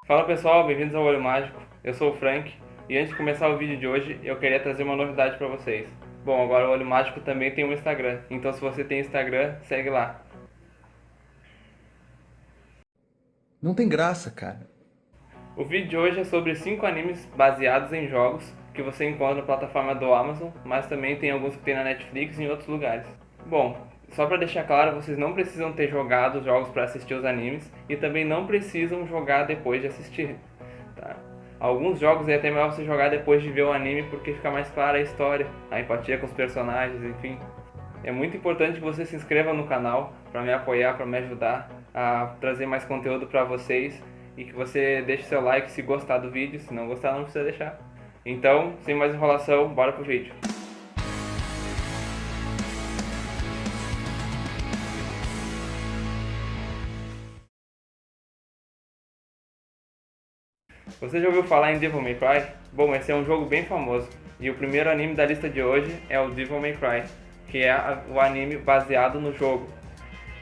Fala pessoal, bem-vindos ao Olho Mágico. Eu sou o Frank e antes de começar o vídeo de hoje eu queria trazer uma novidade para vocês. Bom, agora o Olho Mágico também tem um Instagram, então se você tem Instagram, segue lá. Não tem graça, cara. O vídeo de hoje é sobre 5 animes baseados em jogos que você encontra na plataforma do Amazon, mas também tem alguns que tem na Netflix e em outros lugares. Bom, só para deixar claro, vocês não precisam ter jogado os jogos para assistir os animes e também não precisam jogar depois de assistir, tá? Alguns jogos é até melhor você jogar depois de ver o anime porque fica mais clara a história, a empatia com os personagens, enfim. É muito importante que você se inscreva no canal para me apoiar, para me ajudar a trazer mais conteúdo para vocês e que você deixe seu like se gostar do vídeo, se não gostar não precisa deixar. Então, sem mais enrolação, bora pro vídeo. Você já ouviu falar em Devil May Cry? Bom, esse é um jogo bem famoso e o primeiro anime da lista de hoje é o Devil May Cry, que é o anime baseado no jogo.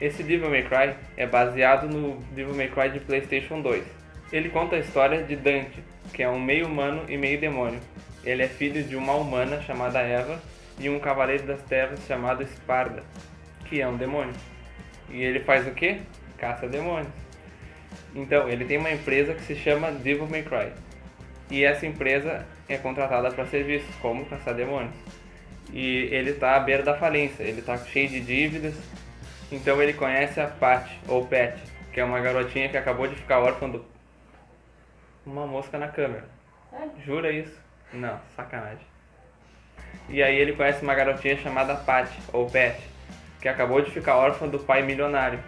Esse Devil May Cry é baseado no Devil May Cry de PlayStation 2. Ele conta a história de Dante, que é um meio humano e meio demônio. Ele é filho de uma humana chamada Eva e um cavaleiro das trevas chamado Sparda, que é um demônio. E ele faz o quê? Caça demônios. Então, ele tem uma empresa que se chama Devil May Cry. E essa empresa é contratada para serviços, como caçar demônios. E ele está à beira da falência, ele está cheio de dívidas. Então ele conhece a Pat, ou Pat, que é uma garotinha que acabou de ficar órfã do... Uma mosca na câmera. Jura isso? Não, sacanagem. E aí ele conhece uma garotinha chamada Pat, ou Pat, que acabou de ficar órfã do pai milionário.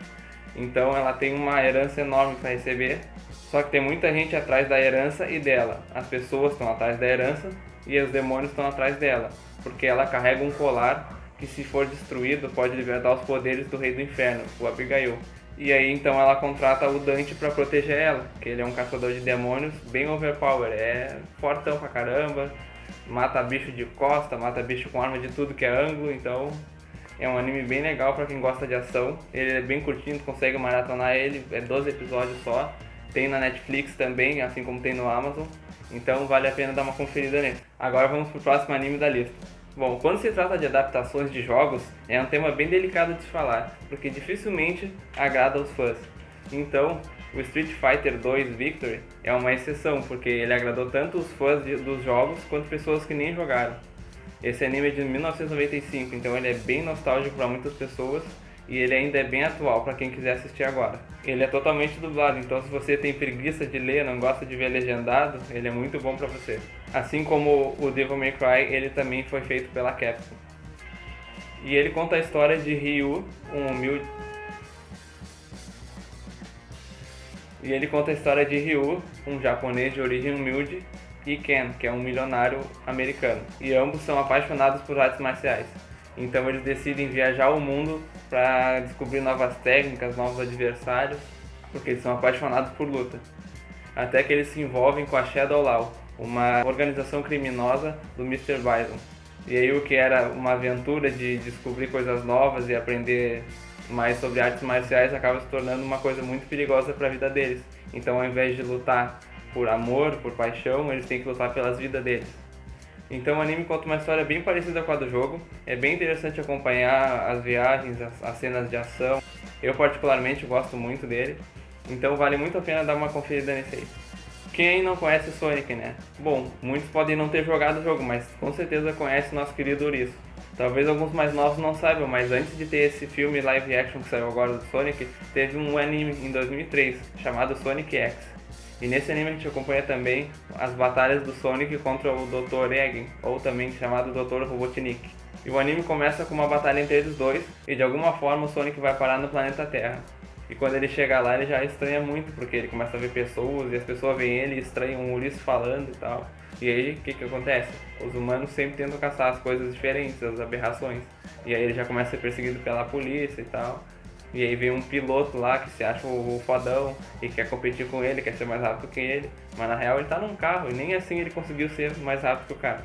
Então ela tem uma herança enorme para receber, só que tem muita gente atrás da herança e dela. As pessoas estão atrás da herança e os demônios estão atrás dela, porque ela carrega um colar que, se for destruído, pode libertar os poderes do rei do inferno, o Abigail. E aí então ela contrata o Dante para proteger ela, que ele é um caçador de demônios bem overpower, é fortão pra caramba, mata bicho de costa, mata bicho com arma de tudo que é ângulo, então é um anime bem legal para quem gosta de ação. Ele é bem curtinho, consegue maratonar ele, é 12 episódios só. Tem na Netflix também, assim como tem no Amazon. Então vale a pena dar uma conferida nele. Agora vamos pro próximo anime da lista. Bom, quando se trata de adaptações de jogos, é um tema bem delicado de se falar, porque dificilmente agrada aos fãs. Então, o Street Fighter 2 Victory é uma exceção, porque ele agradou tanto os fãs dos jogos quanto pessoas que nem jogaram. Esse anime é de 1995, então ele é bem nostálgico para muitas pessoas e ele ainda é bem atual para quem quiser assistir agora. Ele é totalmente dublado, então se você tem preguiça de ler, não gosta de ver legendado, ele é muito bom para você. Assim como o Devil May Cry, ele também foi feito pela Capcom. E ele conta a história de Ryu, um humilde... E ele conta a história de Ryu, um japonês de origem humilde, e Ken, que é um milionário americano. E ambos são apaixonados por artes marciais. Então eles decidem viajar o mundo para descobrir novas técnicas, novos adversários, porque eles são apaixonados por luta. Até que eles se envolvem com a Shadow Law, uma organização criminosa do Mr. Bison. E aí o que era uma aventura de descobrir coisas novas e aprender mais sobre artes marciais acaba se tornando uma coisa muito perigosa para a vida deles. Então, ao invés de lutar por amor, por paixão, eles têm que lutar pelas vidas deles. Então o anime conta uma história bem parecida com a do jogo, é bem interessante acompanhar as viagens, as cenas de ação. Eu particularmente gosto muito dele, então vale muito a pena dar uma conferida nesse aí. Quem não conhece Sonic, né? Bom, muitos podem não ter jogado o jogo, mas com certeza conhece nosso querido Ouriço. Talvez alguns mais novos não saibam, mas antes de ter esse filme live action que saiu agora do Sonic, teve um anime em 2003 chamado Sonic X. E nesse anime a gente acompanha também as batalhas do Sonic contra o Dr. Eggman, ou também chamado Dr. Robotnik. E o anime começa com uma batalha entre eles dois, e de alguma forma o Sonic vai parar no planeta Terra. E quando ele chega lá ele já estranha muito, porque ele começa a ver pessoas, e as pessoas veem ele e estranham o Ouriço falando e tal. E aí o que acontece? Os humanos sempre tentam caçar as coisas diferentes, as aberrações. E aí ele já começa a ser perseguido pela polícia e tal. E aí vem um piloto lá que se acha o fodão e quer competir com ele, quer ser mais rápido que ele. Mas na real ele tá num carro e nem assim ele conseguiu ser mais rápido que o cara.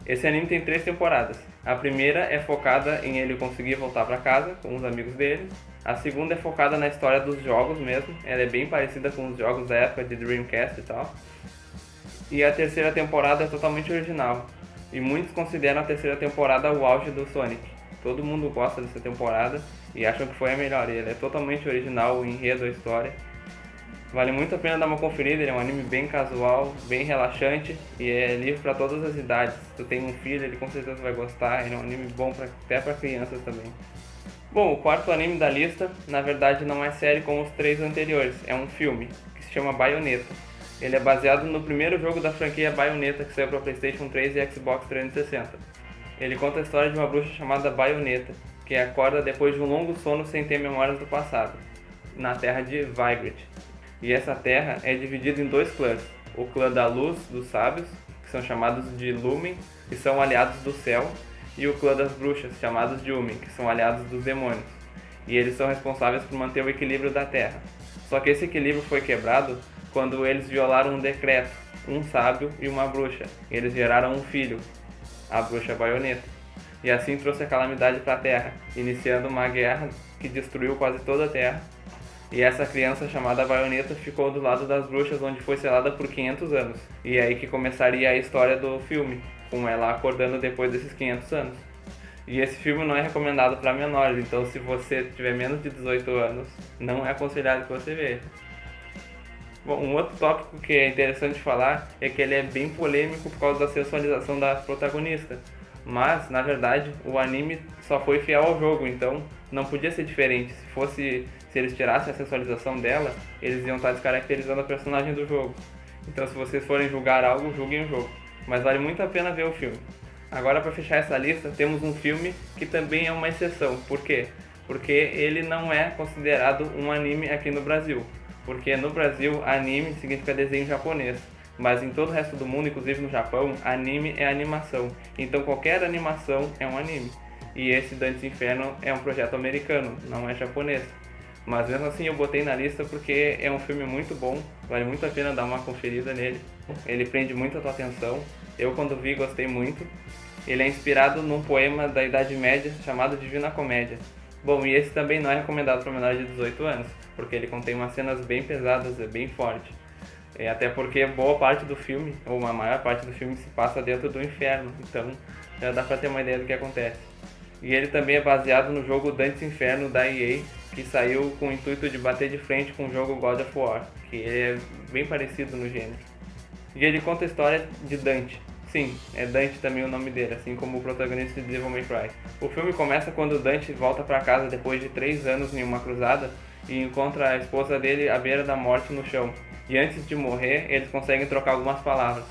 Esse anime tem 3 temporadas. A primeira é focada em ele conseguir voltar para casa com os amigos dele. A segunda é focada na história dos jogos mesmo. Ela é bem parecida com os jogos da época de Dreamcast e tal. E a terceira temporada é totalmente original. E muitos consideram a terceira temporada o auge do Sonic. Todo mundo gosta dessa temporada e acham que foi a melhor. Ele é totalmente original, o enredo, a história. Vale muito a pena dar uma conferida, ele é um anime bem casual, bem relaxante e é livre para todas as idades. Se tu tem um filho, ele com certeza vai gostar, ele é um anime bom até para crianças também. Bom, o quarto anime da lista, na verdade não é série como os 3 anteriores, é um filme, que se chama Bayonetta. Ele é baseado no primeiro jogo da franquia Bayonetta, que saiu para PlayStation 3 e Xbox 360. Ele conta a história de uma bruxa chamada Bayonetta, que acorda depois de um longo sono sem ter memórias do passado, na terra de Vygrit. E essa terra é dividida em 2 clãs, o clã da luz, dos sábios, que são chamados de Lumen, que são aliados do céu, e o clã das bruxas, chamados de Umen, que são aliados dos demônios. E eles são responsáveis por manter o equilíbrio da terra. Só que esse equilíbrio foi quebrado quando eles violaram um decreto, um sábio e uma bruxa. E eles geraram um filho, a bruxa Bayonetta. E assim trouxe a calamidade para a terra, iniciando uma guerra que destruiu quase toda a terra. E essa criança chamada Bayonetta ficou do lado das bruxas, onde foi selada por 500 anos. E é aí que começaria a história do filme, com ela acordando depois desses 500 anos. E esse filme não é recomendado para menores, então se você tiver menos de 18 anos, não é aconselhado que você veja. Bom, um outro tópico que é interessante falar é que ele é bem polêmico por causa da sexualização da protagonista. Mas, na verdade, o anime só foi fiel ao jogo, então não podia ser diferente. Se eles tirassem a sexualização dela, eles iam estar descaracterizando a personagem do jogo. Então, se vocês forem julgar algo, julguem o jogo. Mas vale muito a pena ver o filme. Agora, para fechar essa lista, temos um filme que também é uma exceção. Por quê? Porque ele não é considerado um anime aqui no Brasil. Porque no Brasil, anime significa desenho japonês. Mas em todo o resto do mundo, inclusive no Japão, anime é animação. Então qualquer animação é um anime. E esse Dante's Inferno é um projeto americano, não é japonês. Mas mesmo assim eu botei na lista porque é um filme muito bom, vale muito a pena dar uma conferida nele. Ele prende muito a tua atenção. Eu quando vi gostei muito. Ele é inspirado num poema da Idade Média chamado Divina Comédia. Bom, e esse também não é recomendado para menores de 18 anos, porque ele contém umas cenas bem pesadas, é bem forte. Até porque boa parte do filme, ou uma maior parte do filme, se passa dentro do inferno, então já dá pra ter uma ideia do que acontece. E ele também é baseado no jogo Dante's Inferno da EA, que saiu com o intuito de bater de frente com o jogo God of War, que é bem parecido no gênero. E ele conta a história de Dante. Sim, é Dante também o nome dele, assim como o protagonista de Devil May Cry. O filme começa quando Dante volta pra casa depois de 3 anos em uma cruzada e encontra a esposa dele à beira da morte no chão. E antes de morrer, eles conseguem trocar algumas palavras.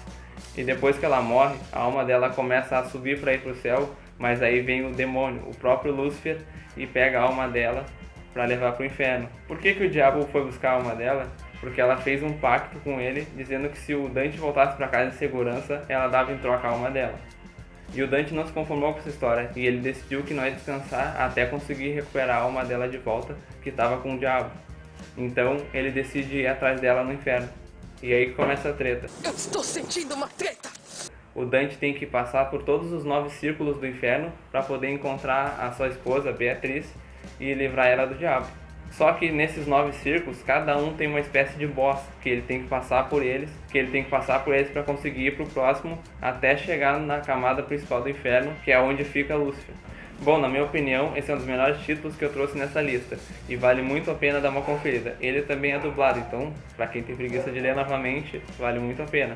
E depois que ela morre, a alma dela começa a subir para ir pro céu, mas aí vem o demônio, o próprio Lúcifer, e pega a alma dela para levar pro inferno. Por que o diabo foi buscar a alma dela? Porque ela fez um pacto com ele, dizendo que se o Dante voltasse para casa em segurança, ela dava em troca a alma dela. E o Dante não se conformou com essa história, e ele decidiu que não ia descansar até conseguir recuperar a alma dela de volta, que estava com o diabo. Então ele decide ir atrás dela no inferno. E aí começa a treta. Eu estou sentindo uma treta! O Dante tem que passar por todos os 9 círculos do inferno para poder encontrar a sua esposa, Beatriz, e livrar ela do diabo. Só que nesses 9 círculos, cada um tem uma espécie de boss, que ele tem que passar por eles, para conseguir ir pro próximo, até chegar na camada principal do inferno, que é onde fica Lúcifer. Bom, na minha opinião, esse é um dos melhores títulos que eu trouxe nessa lista, e vale muito a pena dar uma conferida. Ele também é dublado, então, pra quem tem preguiça de ler novamente, vale muito a pena.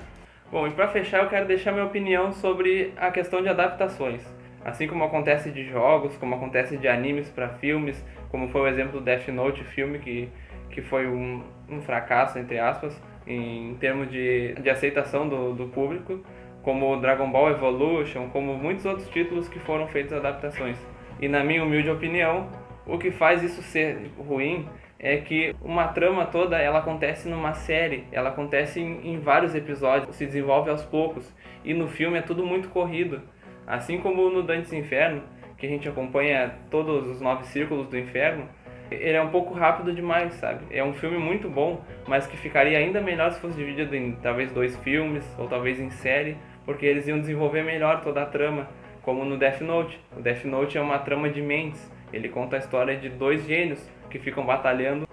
Bom, e pra fechar eu quero deixar minha opinião sobre a questão de adaptações. Assim como acontece de jogos, como acontece de animes para filmes, como foi o exemplo do Death Note filme, que foi um fracasso, entre aspas, em termos de aceitação do público, como o Dragon Ball Evolution, como muitos outros títulos que foram feitos adaptações. E na minha humilde opinião, o que faz isso ser ruim é que uma trama toda ela acontece numa série, ela acontece em vários episódios, se desenvolve aos poucos, e no filme é tudo muito corrido. Assim como no Dante's Inferno, que a gente acompanha todos os 9 círculos do inferno, ele é um pouco rápido demais, sabe? É um filme muito bom, mas que ficaria ainda melhor se fosse dividido em talvez 2 filmes, ou talvez em série, porque eles iam desenvolver melhor toda a trama, como no Death Note. O Death Note é uma trama de mentes, ele conta a história de dois gênios que ficam batalhando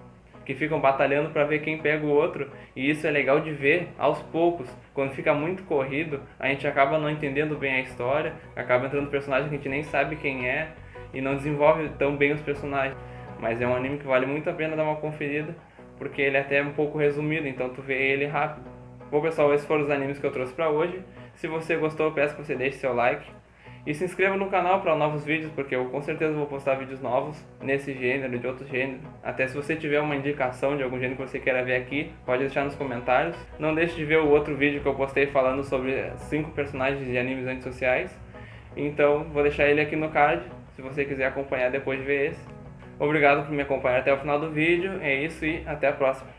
para ver quem pega o outro, e isso é legal de ver aos poucos. Quando fica muito corrido, a gente acaba não entendendo bem a história, acaba entrando personagem que a gente nem sabe quem é e não desenvolve tão bem os personagens. Mas é um anime que vale muito a pena dar uma conferida, porque ele é até um pouco resumido, então tu vê ele rápido. Bom pessoal, esses foram os animes que eu trouxe pra hoje. Se você gostou, eu peço que você deixe seu like e se inscreva no canal para novos vídeos, porque eu com certeza vou postar vídeos novos nesse gênero, de outros gêneros. Até se você tiver uma indicação de algum gênero que você queira ver aqui, pode deixar nos comentários. Não deixe de ver o outro vídeo que eu postei falando sobre 5 personagens de animes antissociais. Então vou deixar ele aqui no card, se você quiser acompanhar depois de ver esse. Obrigado por me acompanhar até o final do vídeo, é isso e até a próxima.